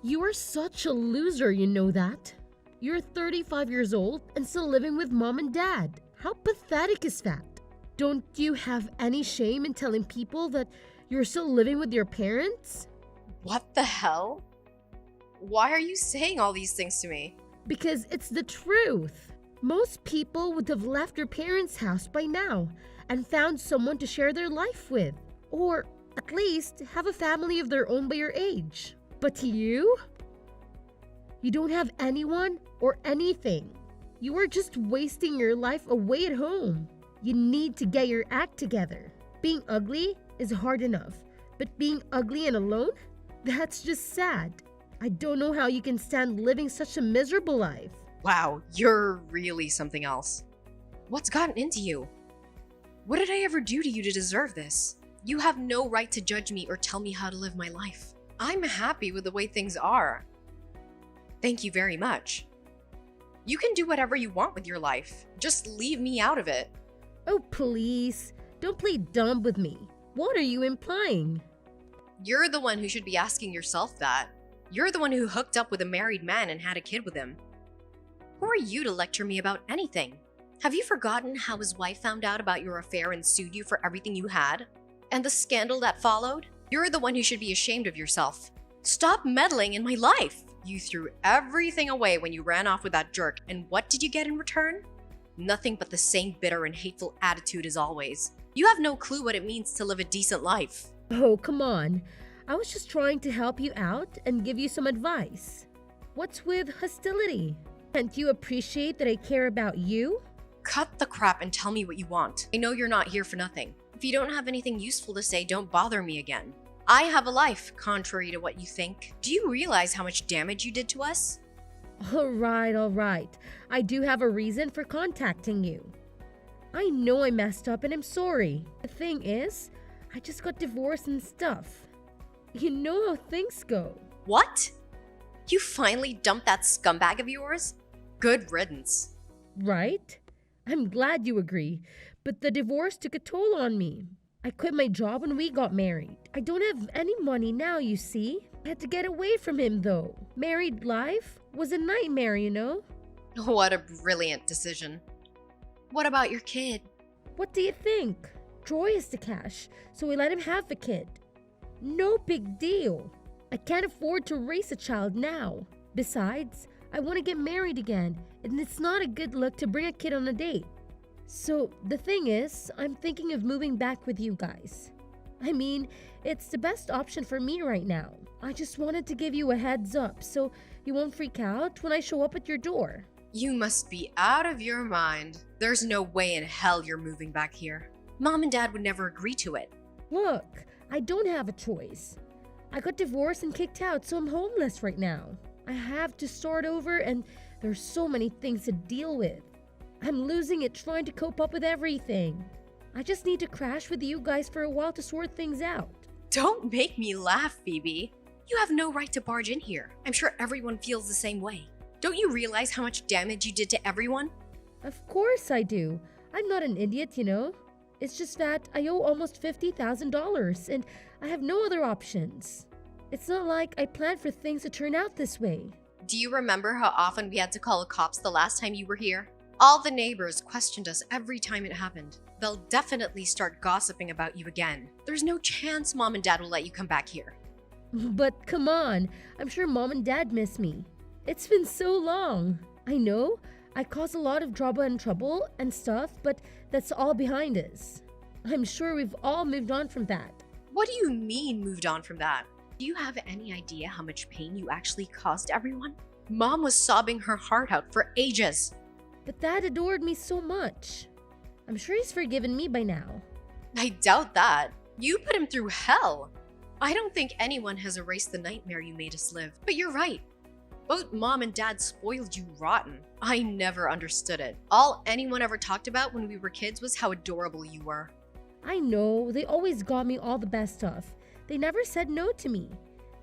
You are such a loser, you know that? You're 35 years old and still living with mom and dad. How pathetic is that? Don't you have any shame in telling people that you're still living with your parents? What the hell? Why are you saying all these things to me? Because it's the truth. Most people would have left their parents' house by now and found someone to share their life with, or at least have a family of their own by your age. But you? You don't have anyone or anything. You are just wasting your life away at home. You need to get your act together. Being ugly is hard enough, but being ugly and alone? That's just sad. I don't know how you can stand living such a miserable life. Wow, you're really something else. What's gotten into you? What did I ever do to you to deserve this? You have no right to judge me or tell me how to live my life. I'm happy with the way things are. Thank you very much. You can do whatever you want with your life. Just leave me out of it. Oh, please. Don't play dumb with me. What are you implying? You're the one who should be asking yourself that. You're the one who hooked up with a married man and had a kid with him. Who are you to lecture me about anything? Have you forgotten how his wife found out about your affair and sued you for everything you had? And the scandal that followed? You're the one who should be ashamed of yourself. Stop meddling in my life! You threw everything away when you ran off with that jerk, and what did you get in return? Nothing but the same bitter and hateful attitude as always. You have no clue what it means to live a decent life. Oh, come on. I was just trying to help you out and give you some advice. What's with hostility? Can't you appreciate that I care about you? Cut the crap and tell me what you want. I know you're not here for nothing. If you don't have anything useful to say, don't bother me again. I have a life, contrary to what you think. Do you realize how much damage you did to us? All right. I do have a reason for contacting you. I know I messed up and I'm sorry. The thing is, I just got divorced and stuff. You know how things go. What? You finally dumped that scumbag of yours? Good riddance. Right? I'm glad you agree, but the divorce took a toll on me. I quit my job when we got married. I don't have any money now, you see. I had to get away from him though. Married life was a nightmare, you know? What a brilliant decision. What about your kid? What do you think? Troy is the cash, so we let him have the kid. No big deal. I can't afford to raise a child now. Besides, I want to get married again, and it's not a good look to bring a kid on a date. So the thing is, I'm thinking of moving back with you guys. I mean, it's the best option for me right now. I just wanted to give you a heads up so you won't freak out when I show up at your door. You must be out of your mind. There's no way in hell you're moving back here. Mom and Dad would never agree to it. Look, I don't have a choice. I got divorced and kicked out, so I'm homeless right now. I have to start over and there's so many things to deal with. I'm losing it trying to cope up with everything. I just need to crash with you guys for a while to sort things out. Don't make me laugh, Phoebe. You have no right to barge in here. I'm sure everyone feels the same way. Don't you realize how much damage you did to everyone? Of course I do. I'm not an idiot, you know. It's just that I owe almost $50,000 and I have no other options. It's not like I planned for things to turn out this way. Do you remember how often we had to call the cops the last time you were here? All the neighbors questioned us every time it happened. They'll definitely start gossiping about you again. There's no chance Mom and Dad will let you come back here. But come on, I'm sure Mom and Dad miss me. It's been so long. I know, I caused a lot of drama and trouble and stuff, but that's all behind us. I'm sure we've all moved on from that. What do you mean moved on from that? Do you have any idea how much pain you actually caused everyone? Mom was sobbing her heart out for ages. But Dad adored me so much. I'm sure he's forgiven me by now. I doubt that. You put him through hell. I don't think anyone has erased the nightmare you made us live. But you're right. Both Mom and Dad spoiled you rotten. I never understood it. All anyone ever talked about when we were kids was how adorable you were. I know, they always got me all the best stuff. They never said no to me.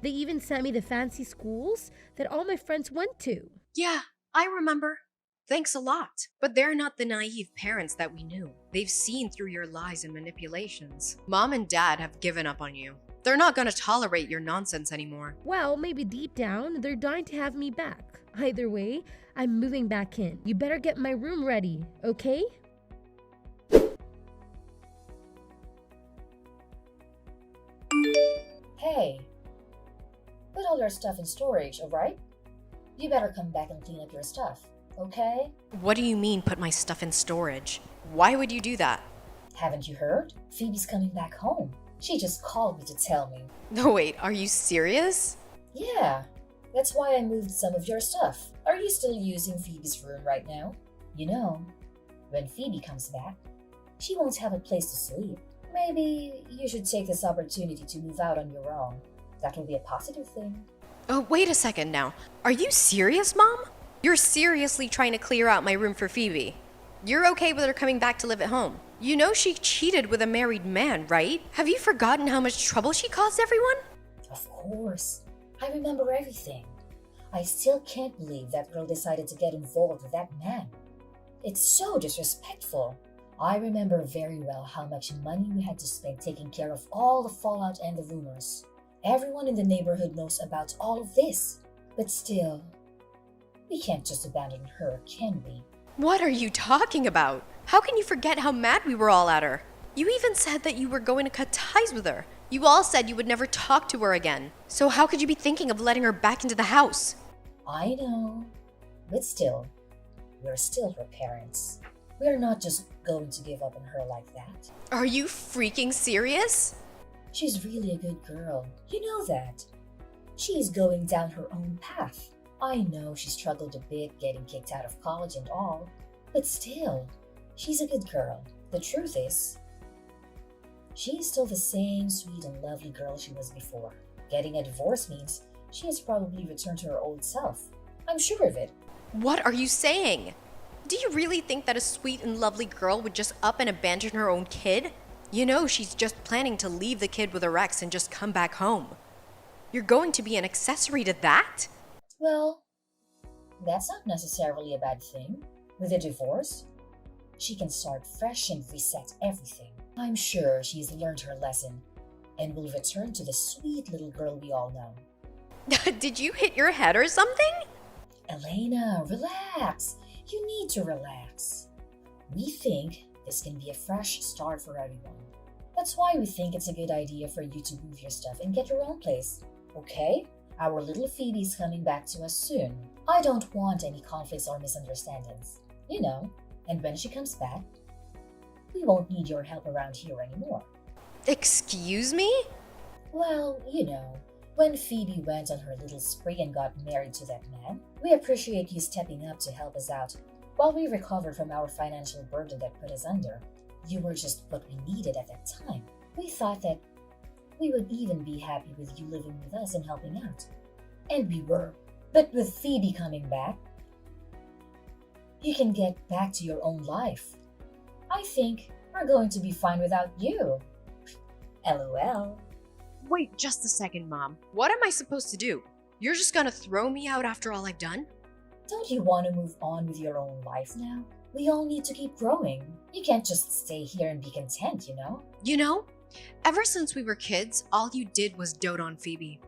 They even sent me the fancy schools that all my friends went to. Yeah, I remember. Thanks a lot. But they're not the naive parents that we knew. They've seen through your lies and manipulations. Mom and Dad have given up on you. They're not gonna tolerate your nonsense anymore. Well, maybe deep down, they're dying to have me back. Either way, I'm moving back in. You better get my room ready, okay? Hey, put all your stuff in storage, alright? You better come back and clean up your stuff, okay? What do you mean, put my stuff in storage? Why would you do that? Haven't you heard? Phoebe's coming back home. She just called me to tell me. No, wait, are you serious? Yeah, that's why I moved some of your stuff. Are you still using Phoebe's room right now? You know, when Phoebe comes back, she won't have a place to sleep. Maybe you should take this opportunity to move out on your own. That will be a positive thing. Oh, wait a second now. Are you serious, Mom? You're seriously trying to clear out my room for Phoebe? You're okay with her coming back to live at home? You know she cheated with a married man, right? Have you forgotten how much trouble she caused everyone? Of course. I remember everything. I still can't believe that girl decided to get involved with that man. It's so disrespectful. I remember very well how much money we had to spend taking care of all the fallout and the rumors. Everyone in the neighborhood knows about all of this. But still, we can't just abandon her, can we? What are you talking about? How can you forget how mad we were all at her? You even said that you were going to cut ties with her. You all said you would never talk to her again. So how could you be thinking of letting her back into the house? I know. But still, we're still her parents. We're not just going to give up on her like that. Are you freaking serious? She's really a good girl. You know that. She's going down her own path. I know she struggled a bit getting kicked out of college and all, but still, she's a good girl. The truth is, she's still the same sweet and lovely girl she was before. Getting a divorce means she has probably returned to her old self. I'm sure of it. What are you saying? Do you really think that a sweet and lovely girl would just up and abandon her own kid? You know she's just planning to leave the kid with her ex and just come back home. You're going to be an accessory to that? Well, that's not necessarily a bad thing. With a divorce, she can start fresh and reset everything. I'm sure she's learned her lesson and will return to the sweet little girl we all know. Did you hit your head or something? Elena, relax. You need to relax. We think this can be a fresh start for everyone. That's why we think it's a good idea for you to move your stuff and get your own place. Okay? Our little Phoebe's coming back to us soon. I don't want any conflicts or misunderstandings. You know, and when she comes back, we won't need your help around here anymore. Excuse me? Well, you know, when Phoebe went on her little spree and got married to that man, we appreciate you stepping up to help us out while we recover from our financial burden that put us under. You were just what we needed at that time. We thought that we would even be happy with you living with us and helping out. And we were. But with Phoebe coming back, you can get back to your own life. I think we're going to be fine without you. LOL. Wait just a second, Mom. What am I supposed to do? You're just gonna throw me out after all I've done? Don't you want to move on with your own life now? We all need to keep growing. You can't just stay here and be content, you know? You know, ever since we were kids, all you did was dote on Phoebe.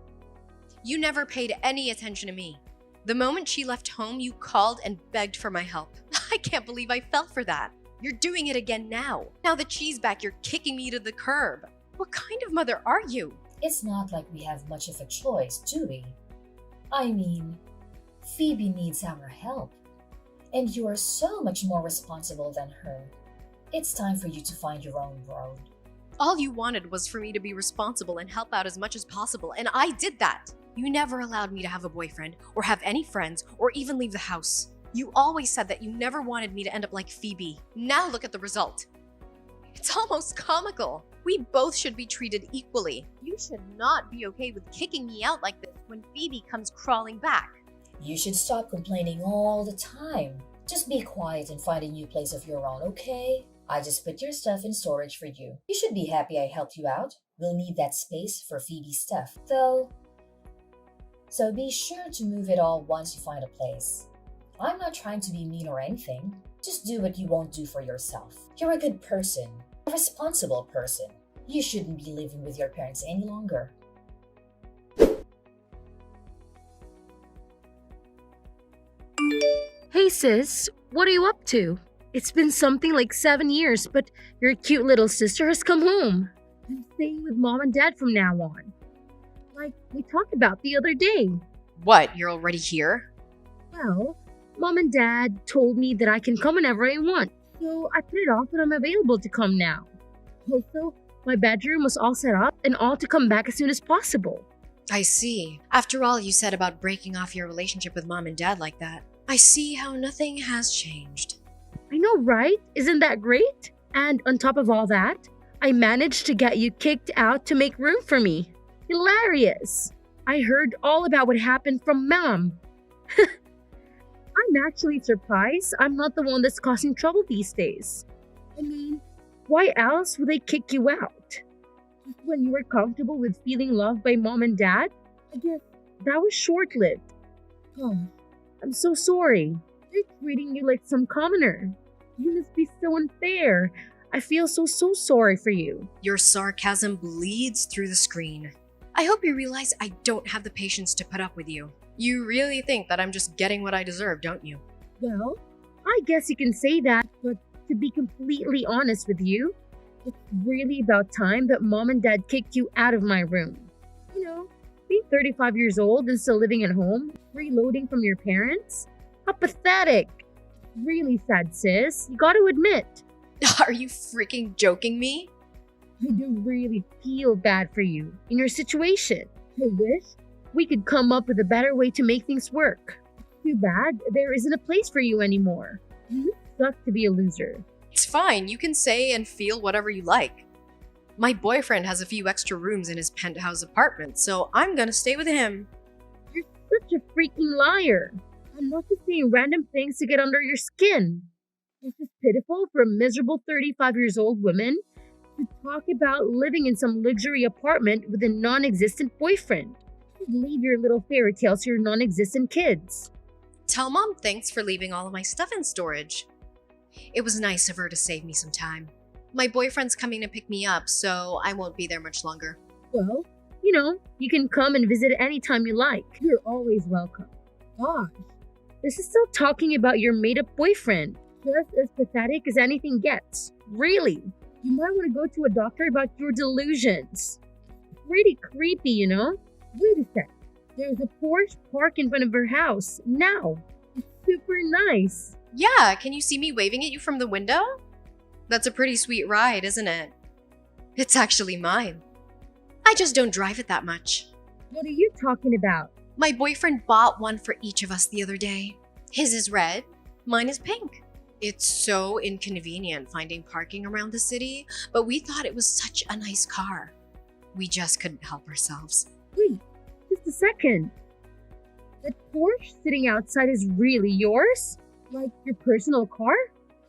You never paid any attention to me. The moment she left home, you called and begged for my help. I can't believe I fell for that. You're doing it again now. Now that she's back, you're kicking me to the curb. What kind of mother are you? It's not like we have much of a choice, do we? I mean, Phoebe needs our help. And you are so much more responsible than her. It's time for you to find your own road. All you wanted was for me to be responsible and help out as much as possible, and I did that. You never allowed me to have a boyfriend, or have any friends, or even leave the house. You always said that you never wanted me to end up like Phoebe. Now look at the result. It's almost comical. We both should be treated equally. You should not be okay with kicking me out like this when Phoebe comes crawling back. You should stop complaining all the time. Just be quiet and find a new place of your own, okay? I just put your stuff in storage for you. You should be happy I helped you out. We'll need that space for Phoebe's stuff, though. So be sure to move it all once you find a place. I'm not trying to be mean or anything. Just do what you won't do for yourself. You're a good person, a responsible person. You shouldn't be living with your parents any longer. Hey sis, what are you up to? It's been something like 7 years, but your cute little sister has come home. I'm staying with mom and dad from now on. Like we talked about the other day. What, you're already here? Well, mom and dad told me that I can come whenever I want, so I put it off and I'm available to come now. Also, my bedroom was all set up and all to come back as soon as possible. I see. After all you said about breaking off your relationship with mom and dad like that, I see how nothing has changed. I know, right? Isn't that great? And on top of all that, I managed to get you kicked out to make room for me. Hilarious! I heard all about what happened from mom. I'm actually surprised I'm not the one that's causing trouble these days. I mean, why else would they kick you out? Just when you were comfortable with feeling loved by mom and dad? I guess that was short-lived. Oh, I'm so sorry. They're treating you like some commoner. You must be so unfair. I feel so sorry for you. Your sarcasm bleeds through the screen. I hope you realize I don't have the patience to put up with you. You really think that I'm just getting what I deserve, don't you? Well, I guess you can say that, but to be completely honest with you, it's really about time that mom and dad kicked you out of my room. You know, being 35 years old and still living at home, freeloading from your parents? How pathetic. Really sad, sis. You gotta admit. Are you freaking joking me? I do really feel bad for you in your situation. I wish we could come up with a better way to make things work. Too bad there isn't a place for you anymore. You suck to be a loser. It's fine, you can say and feel whatever you like. My boyfriend has a few extra rooms in his penthouse apartment, so I'm gonna stay with him. You're such a freaking liar. I'm not just saying random things to get under your skin. It's just pitiful for a miserable 35 years old woman to talk about living in some luxury apartment with a non-existent boyfriend. Leave your little fairy tales to your non-existent kids. Tell mom thanks for leaving all of my stuff in storage. It was nice of her to save me some time. My boyfriend's coming to pick me up, so I won't be there much longer. Well, you know, you can come and visit anytime you like. You're always welcome. Gosh, this is still talking about your made-up boyfriend. Just as pathetic as anything gets. Really. You might want to go to a doctor about your delusions. Pretty creepy, you know? Wait a sec. There's a Porsche parked in front of her house. Now. It's super nice. Yeah, can you see me waving at you from the window? That's a pretty sweet ride, isn't it? It's actually mine. I just don't drive it that much. What are you talking about? My boyfriend bought one for each of us the other day. His is red, mine is pink. It's so inconvenient finding parking around the city, but we thought it was such a nice car. We just couldn't help ourselves. Wait, just a second. That Porsche sitting outside is really yours? Like your personal car?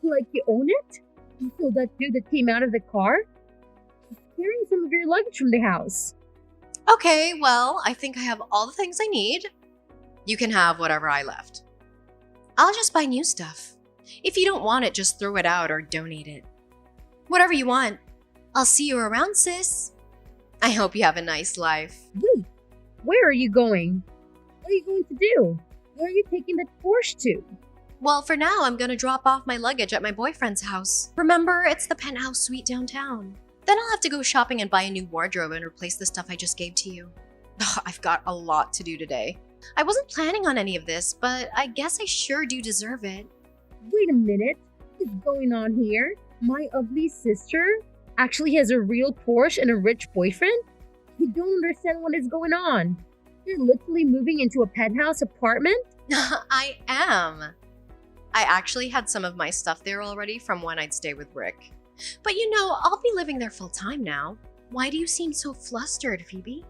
Like you own it? And so that dude that came out of the car is carrying some of your luggage from the house. Okay, well, I think I have all the things I need. You can have whatever I left. I'll just buy new stuff. If you don't want it, just throw it out or donate it. Whatever you want. I'll see you around, sis. I hope you have a nice life. Wait, where are you going? What are you going to do? Where are you taking that Porsche to? Well, for now, I'm gonna drop off my luggage at my boyfriend's house. Remember, it's the penthouse suite downtown. Then I'll have to go shopping and buy a new wardrobe and replace the stuff I just gave to you. I've got a lot to do today. I wasn't planning on any of this, but I guess I sure do deserve it. Wait a minute. What's going on here? My ugly sister actually has a real Porsche and a rich boyfriend? I don't understand what is going on. You're literally moving into a penthouse apartment? I am. I actually had some of my stuff there already from when I'd stay with Rick. But you know, I'll be living there full time now. Why do you seem so flustered, Phoebe?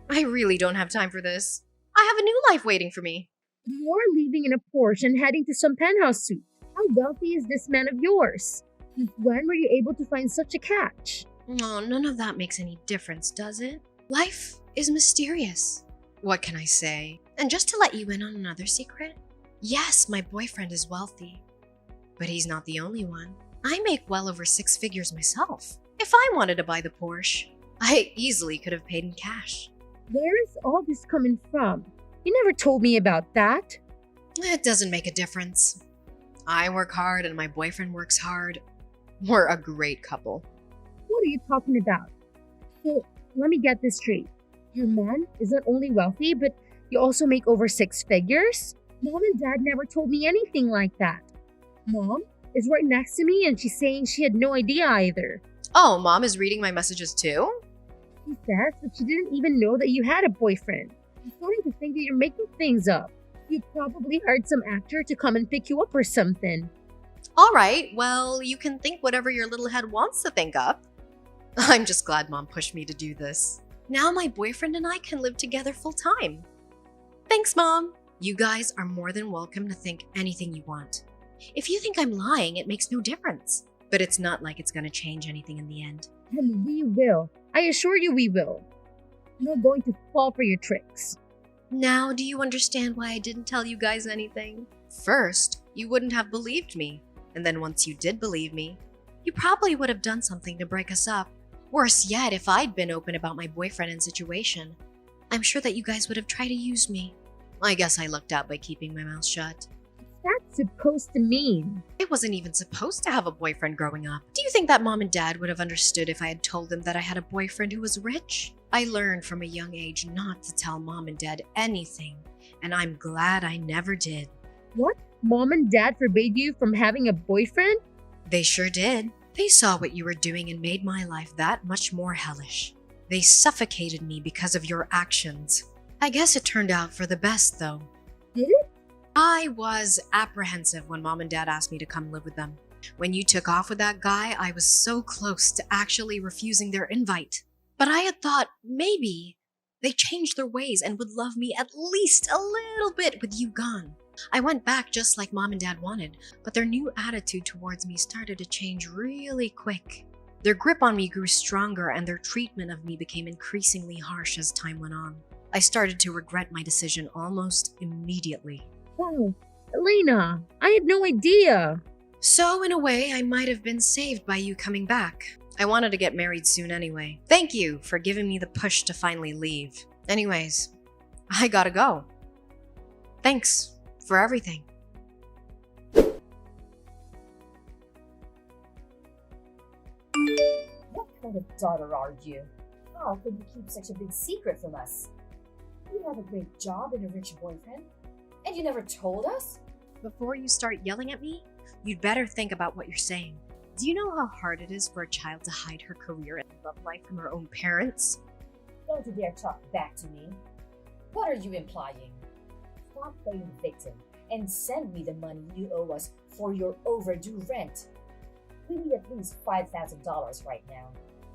I really don't have time for this. I have a new life waiting for me. You're leaving in a Porsche and heading to some penthouse suite. How wealthy is this man of yours? Since when were you able to find such a catch? Oh, none of that makes any difference, does it? Life is mysterious. What can I say? And just to let you in on another secret, yes, my boyfriend is wealthy. But he's not the only one. I make well over 6 figures myself. If I wanted to buy the Porsche, I easily could have paid in cash. Where is all this coming from? You never told me about that. It doesn't make a difference. I work hard and my boyfriend works hard. We're a great couple. What are you talking about? So, let me get this straight. Your man is not only wealthy, but you also make over 6 figures? Mom and Dad never told me anything like that. Mom is right next to me and she's saying she had no idea either. Oh, Mom is reading my messages too? She says that she didn't even know that you had a boyfriend. I'm starting to think that you're making things up. You probably hired some actor to come and pick you up or something. All right, well, you can think whatever your little head wants to think up. I'm just glad Mom pushed me to do this. Now my boyfriend and I can live together full time. Thanks, Mom. You guys are more than welcome to think anything you want. If you think I'm lying, it makes no difference. But it's not like it's going to change anything in the end. And we will. I assure you we will. I'm not going to fall for your tricks. Now, do you understand why I didn't tell you guys anything? First, you wouldn't have believed me. And then once you did believe me, you probably would have done something to break us up. Worse yet, if I'd been open about my boyfriend and situation, I'm sure that you guys would have tried to use me. I guess I lucked out by keeping my mouth shut. What's that supposed to mean? I wasn't even supposed to have a boyfriend growing up. Do you think that Mom and Dad would have understood if I had told them that I had a boyfriend who was rich? I learned from a young age not to tell Mom and Dad anything, and I'm glad I never did. What? Mom and Dad forbade you from having a boyfriend? They sure did. They saw what you were doing and made my life that much more hellish. They suffocated me because of your actions. I guess it turned out for the best, though. Did it? I was apprehensive when Mom and Dad asked me to come live with them. When you took off with that guy, I was so close to actually refusing their invite. But I had thought maybe they changed their ways and would love me at least a little bit with you gone. I went back just like Mom and Dad wanted, but their new attitude towards me started to change really quick. Their grip on me grew stronger and their treatment of me became increasingly harsh as time went on. I started to regret my decision almost immediately. Wow, Elena, I had no idea. So in a way, I might have been saved by you coming back. I wanted to get married soon anyway. Thank you for giving me the push to finally leave. Anyways, I gotta go. Thanks for everything. What kind of daughter are you? How could you keep such a big secret from us? You have a great job and a rich boyfriend, and you never told us? Before you start yelling at me, you'd better think about what you're saying. Do you know how hard it is for a child to hide her career and love life from her own parents? Don't you dare talk back to me. What are you implying? Stop playing victim and send me the money you owe us for your overdue rent. We need at least $5,000 right now.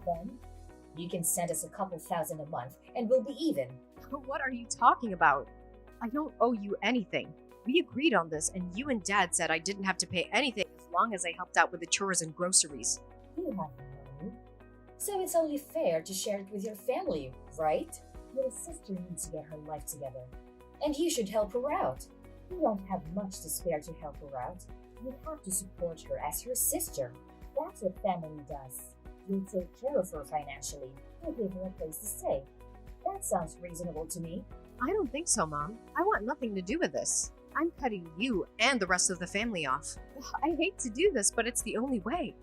Then, you can send us a couple thousand a month and we'll be even. What are you talking about? I don't owe you anything. We agreed on this and you and Dad said I didn't have to pay anything as long as I helped out with the chores and groceries. You have money, so it's only fair to share it with your family, right? Your sister needs to get her life together, and you should help her out. You don't have much to spare to help her out. You have to support her as your sister. That's what family does. You'll take care of her financially. You'll give her a place to stay. That sounds reasonable to me. I don't think so, Mom. I want nothing to do with this. I'm cutting you and the rest of the family off. I hate to do this, but it's the only way.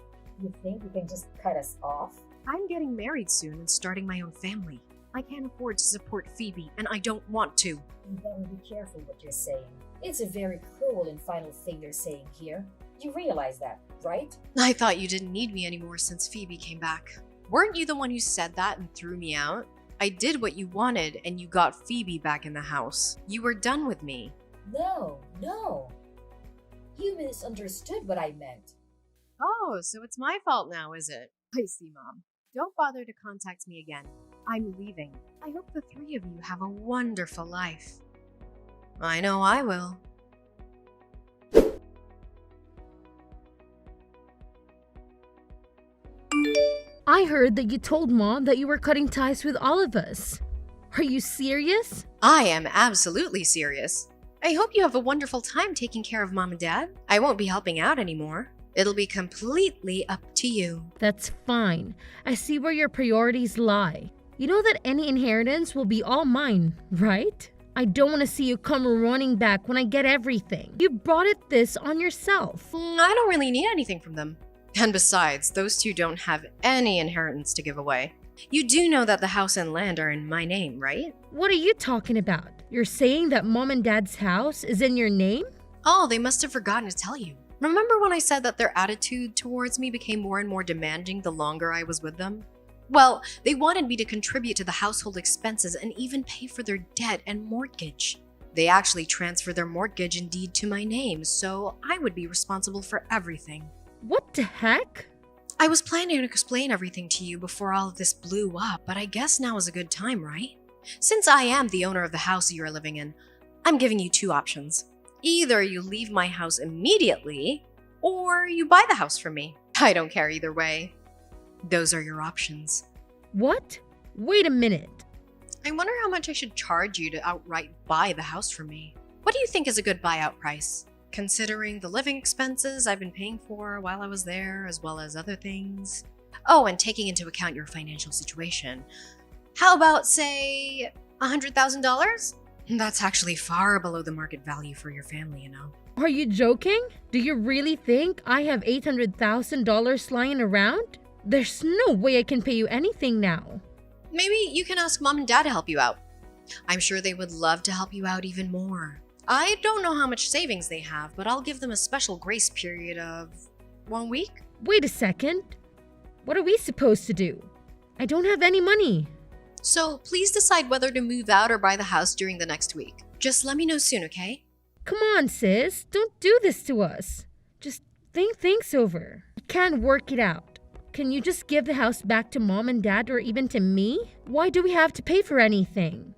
You think you can just cut us off? I'm getting married soon and starting my own family. I can't afford to support Phoebe, and I don't want to. You better be careful what you're saying. It's a very cruel and final thing you're saying here. You realize that, right? I thought you didn't need me anymore since Phoebe came back. Weren't you the one who said that and threw me out? I did what you wanted, and you got Phoebe back in the house. You were done with me. No. You misunderstood what I meant. Oh, so it's my fault now, is it? I see, Mom. Don't bother to contact me again. I'm leaving. I hope the three of you have a wonderful life. I know I will. I heard that you told Mom that you were cutting ties with all of us. Are you serious? I am absolutely serious. I hope you have a wonderful time taking care of Mom and Dad. I won't be helping out anymore. It'll be completely up to you. That's fine. I see where your priorities lie. You know that any inheritance will be all mine, right? I don't want to see you come running back when I get everything. You brought this on yourself. I don't really need anything from them. And besides, those two don't have any inheritance to give away. You do know that the house and land are in my name, right? What are you talking about? You're saying that Mom and Dad's house is in your name? Oh, they must have forgotten to tell you. Remember when I said that their attitude towards me became more and more demanding the longer I was with them? Well, they wanted me to contribute to the household expenses and even pay for their debt and mortgage. They actually transferred their mortgage and deed to my name, so I would be responsible for everything. What the heck? I was planning to explain everything to you before all of this blew up, but I guess now is a good time, right? Since I am the owner of the house you are living in, I'm giving you two options. Either you leave my house immediately, or you buy the house from me. I don't care either way. Those are your options. What? Wait a minute. I wonder how much I should charge you to outright buy the house from me. What do you think is a good buyout price? Considering the living expenses I've been paying for while I was there, as well as other things. Oh, and taking into account your financial situation. How about, say, $100,000? That's actually far below the market value for your family, you know. Are you joking? Do you really think I have $800,000 lying around? There's no way I can pay you anything now. Maybe you can ask Mom and Dad to help you out. I'm sure they would love to help you out even more. I don't know how much savings they have, but I'll give them a special grace period of 1 week. Wait a second. What are we supposed to do? I don't have any money. So please decide whether to move out or buy the house during the next week. Just let me know soon, okay? Come on, sis. Don't do this to us. Just think things over. We can't work it out. Can you just give the house back to Mom and Dad or even to me? Why do we have to pay for anything?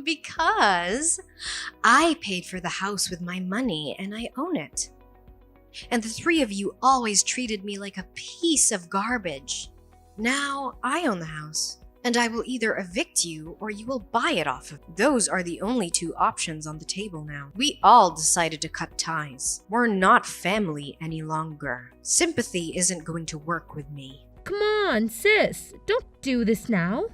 Because I paid for the house with my money and I own it. And the three of you always treated me like a piece of garbage. Now I own the house, and I will either evict you or you will buy it off of me. Those are the only two options on the table now. We all decided to cut ties. We're not family any longer. Sympathy isn't going to work with me. Come on, sis. Don't do this now.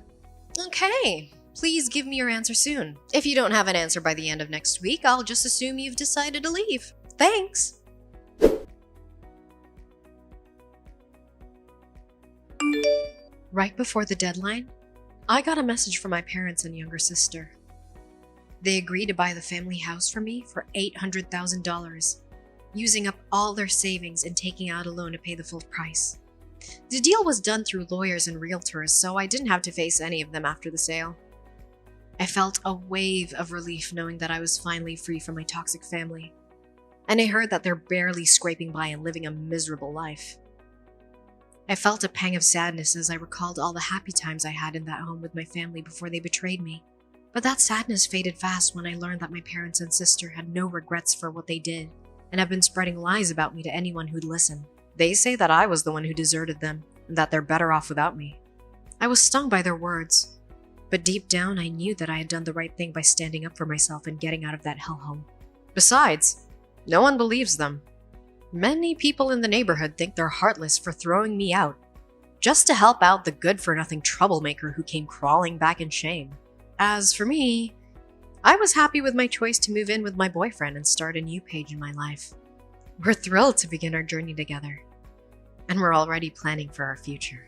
Okay. Please give me your answer soon. If you don't have an answer by the end of next week, I'll just assume you've decided to leave. Thanks. Right before the deadline, I got a message from my parents and younger sister. They agreed to buy the family house from me for $800,000, using up all their savings and taking out a loan to pay the full price. The deal was done through lawyers and realtors, so I didn't have to face any of them after the sale. I felt a wave of relief knowing that I was finally free from my toxic family. And I heard that they're barely scraping by and living a miserable life. I felt a pang of sadness as I recalled all the happy times I had in that home with my family before they betrayed me. But that sadness faded fast when I learned that my parents and sister had no regrets for what they did, and have been spreading lies about me to anyone who'd listen. They say that I was the one who deserted them, and that they're better off without me. I was stung by their words. But deep down, I knew that I had done the right thing by standing up for myself and getting out of that hellhole. Besides, no one believes them. Many people in the neighborhood think they're heartless for throwing me out, just to help out the good-for-nothing troublemaker who came crawling back in shame. As for me, I was happy with my choice to move in with my boyfriend and start a new page in my life. We're thrilled to begin our journey together, and we're already planning for our future.